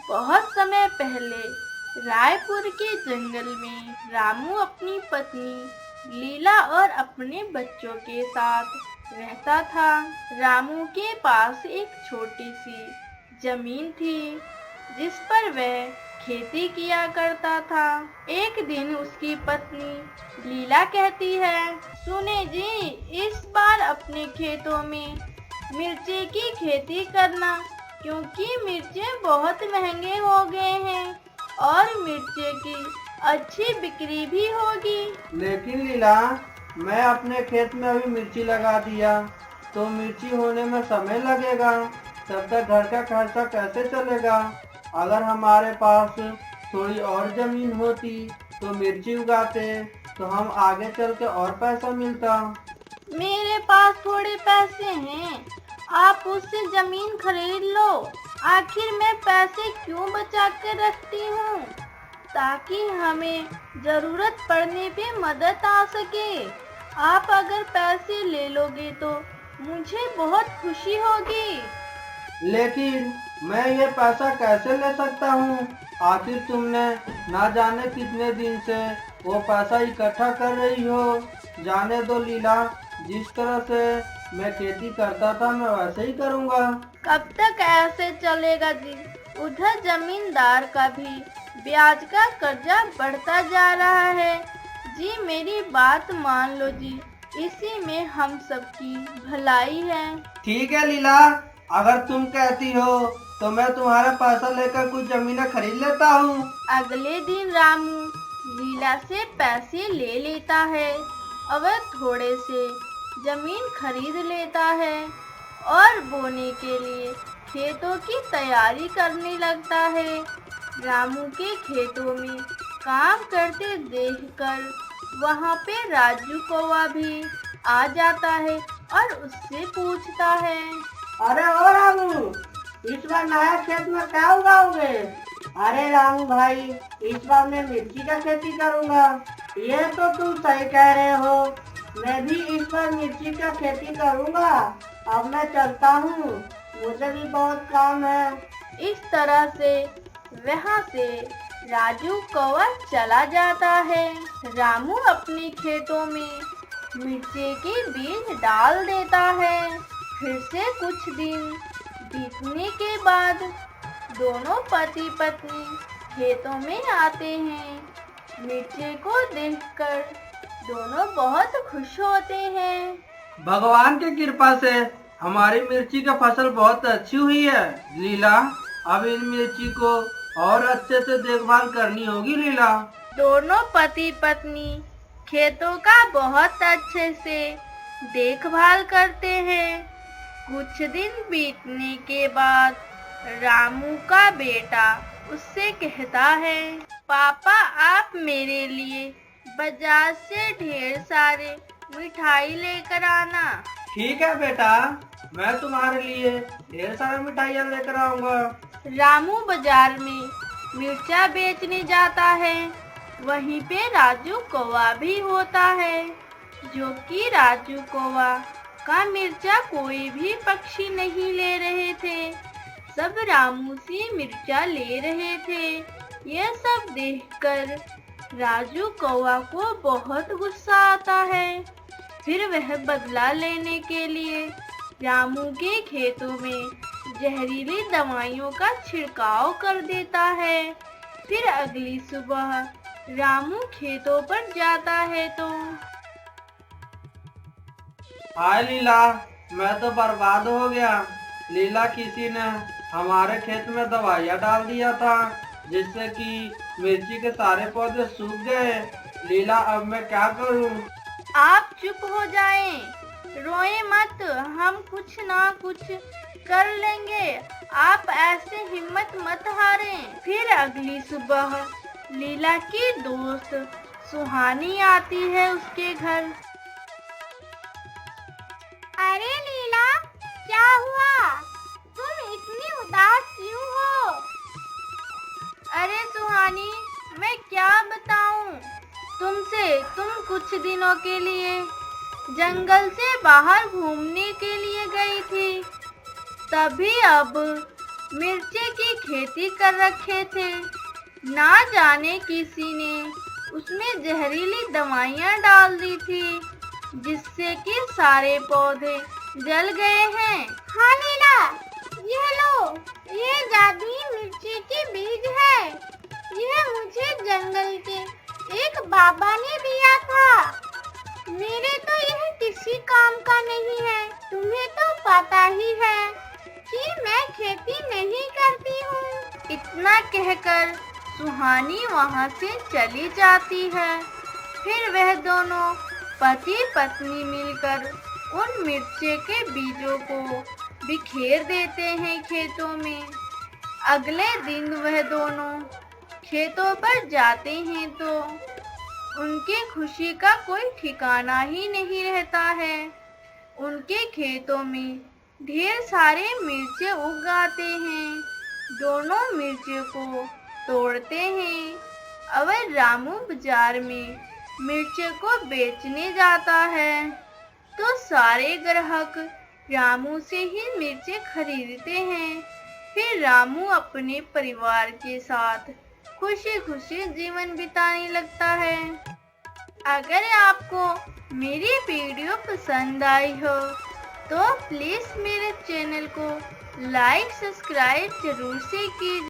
बहुत समय पहले रायपुर के जंगल में रामू अपनी पत्नी लीला और अपने बच्चों के साथ रहता था। रामू के पास एक छोटी सी जमीन थी जिस पर वह खेती किया करता था। एक दिन उसकी पत्नी लीला कहती है, सुने जी, इस बार अपने खेतों में मिर्ची की खेती करना, क्योंकि मिर्चें बहुत महंगे हो गए हैं और मिर्ची की अच्छी बिक्री भी होगी। लेकिन लीला, मैं अपने खेत में अभी मिर्ची लगा दिया तो मिर्ची होने में समय लगेगा, तब तक घर का खर्चा कैसे चलेगा। अगर हमारे पास थोड़ी और जमीन होती तो मिर्ची उगाते तो हम आगे चल के और पैसा मिलता। मेरे पास थोड़े पैसे हैं, आप उससे जमीन खरीद लो। आखिर मैं पैसे क्यों बचा कर रखती हूँ, ताकि हमें जरूरत पड़ने पे मदद आ सके। आप अगर पैसे ले लोगे तो मुझे बहुत खुशी होगी। लेकिन मैं ये पैसा कैसे ले सकता हूँ? आखिर तुमने ना जाने कितने दिन से वो पैसा इकट्ठा कर रही हो। जाने दो लीला, जिस तरह से मैं खेती करता था मैं वैसे ही करूँगा। कब तक ऐसे चलेगा जी? उधर जमींदार का भी ब्याज का कर्जा बढ़ता जा रहा है। जी मेरी बात मान लो जी, इसी में हम सबकी भलाई है। ठीक है लीला, अगर तुम कहती हो तो मैं तुम्हारा पैसा लेकर कुछ जमीनें खरीद लेता हूँ। अगले दिन रामू लीला से पैसे ले लेता है और वह थोड़े से जमीन खरीद लेता है और बोने के लिए खेतों की तैयारी करने लगता है। रामू के खेतों में काम करते देखकर वहाँ पे राजू कौवा भी आ जाता है और उससे पूछता है, अरे ओ रामू, इस बार नया खेत में क्या उगाओगे? अरे रामू भाई, इस बार मैं मिर्ची का खेती करूँगा। ये तो तुम सही कह रहे हो, मैं भी इस बार मिर्ची का खेती करूँगा। अब मैं चलता हूँ, मुझे भी बहुत काम है। इस तरह से वहाँ से राजू कौवा चला जाता है। रामू अपने खेतों में मिर्ची के बीज डाल देता है। फिर से कुछ दिन बीतने के बाद दोनों पति पत्नी खेतों में आते हैं। मिर्ची को देखकर दोनों बहुत खुश होते हैं। भगवान की कृपा से हमारी मिर्ची की फसल बहुत अच्छी हुई है लीला। अब इन मिर्ची को और अच्छे से देखभाल करनी होगी लीला। दोनों पति पत्नी खेतों का बहुत अच्छे से देखभाल करते हैं। कुछ दिन बीतने के बाद रामू का बेटा उससे कहता है, पापा आप मेरे लिए बाजार से ढेर सारे मिठाई लेकर आना। ठीक है बेटा, मैं तुम्हारे लिए ढेर सारी मिठाइयाँ लेकर आऊंगा। रामू बाजार में मिर्चा बेचने जाता है। वहीं पे राजू कौवा भी होता है, जो कि राजू कौवा का मिर्चा कोई भी पक्षी नहीं ले रहे थे। सब रामू से मिर्चा ले रहे थे। यह सब देखकर राजू कौवा को बहुत गुस्सा आता है। फिर वह बदला लेने के लिए रामू के खेतों में जहरीली दवाइयों का छिड़काव कर देता है। फिर अगली सुबह रामू खेतों पर जाता है तो हाय लीला, मैं तो बर्बाद हो गया। लीला, किसी ने हमारे खेत में दवाइयाँ डाल दिया था जिससे कि मिर्ची के सारे पौधे सूख गए। लीला, अब मैं क्या करूं? आप चुप हो जाएं, रोए मत, हम कुछ ना कुछ कर लेंगे। आप ऐसे हिम्मत मत हारें। फिर अगली सुबह लीला की दोस्त सुहानी आती है उसके घर। अरे लीला, क्या हुआ? तुम इतनी उदास क्यों हो? अरे सुहानी, मैं क्या बताऊं तुमसे। तुम कुछ दिनों के लिए जंगल से बाहर घूमने के लिए गई थी, तभी अब मिर्चे की खेती कर रखे थे। ना जाने किसी ने उसमें जहरीली दवाइयाँ डाल दी थी, जिससे कि सारे पौधे जल गए हैं। हाँ नीला, ये लो, ये जादुई मिर्ची की बीज है। यह मुझे जंगल के एक बाबा ने दिया था। मेरे तो यह किसी काम का नहीं है। तुम्हें तो पता ही है कि मैं खेती नहीं करती हूँ। इतना कहकर सुहानी वहाँ से चली जाती है। फिर वह दोनों पति पत्नी मिलकर उन मिर्चे के बीजों को बिखेर देते हैं खेतों में। अगले दिन वह दोनों खेतों पर जाते हैं तो उनकी खुशी का कोई ठिकाना ही नहीं रहता है। उनके खेतों में ढेर सारे मिर्चे उग आते हैं। दोनों मिर्चे को तोड़ते हैं। अब रामू बाजार में मिर्चे को बेचने जाता है तो सारे ग्राहक रामू से ही मिर्चे खरीदते हैं। फिर रामू अपने परिवार के साथ खुशी खुशी जीवन बिताने लगता है। अगर आपको मेरी वीडियो पसंद आई हो तो प्लीज़ मेरे चैनल को लाइक सब्सक्राइब जरूर से कीजिए।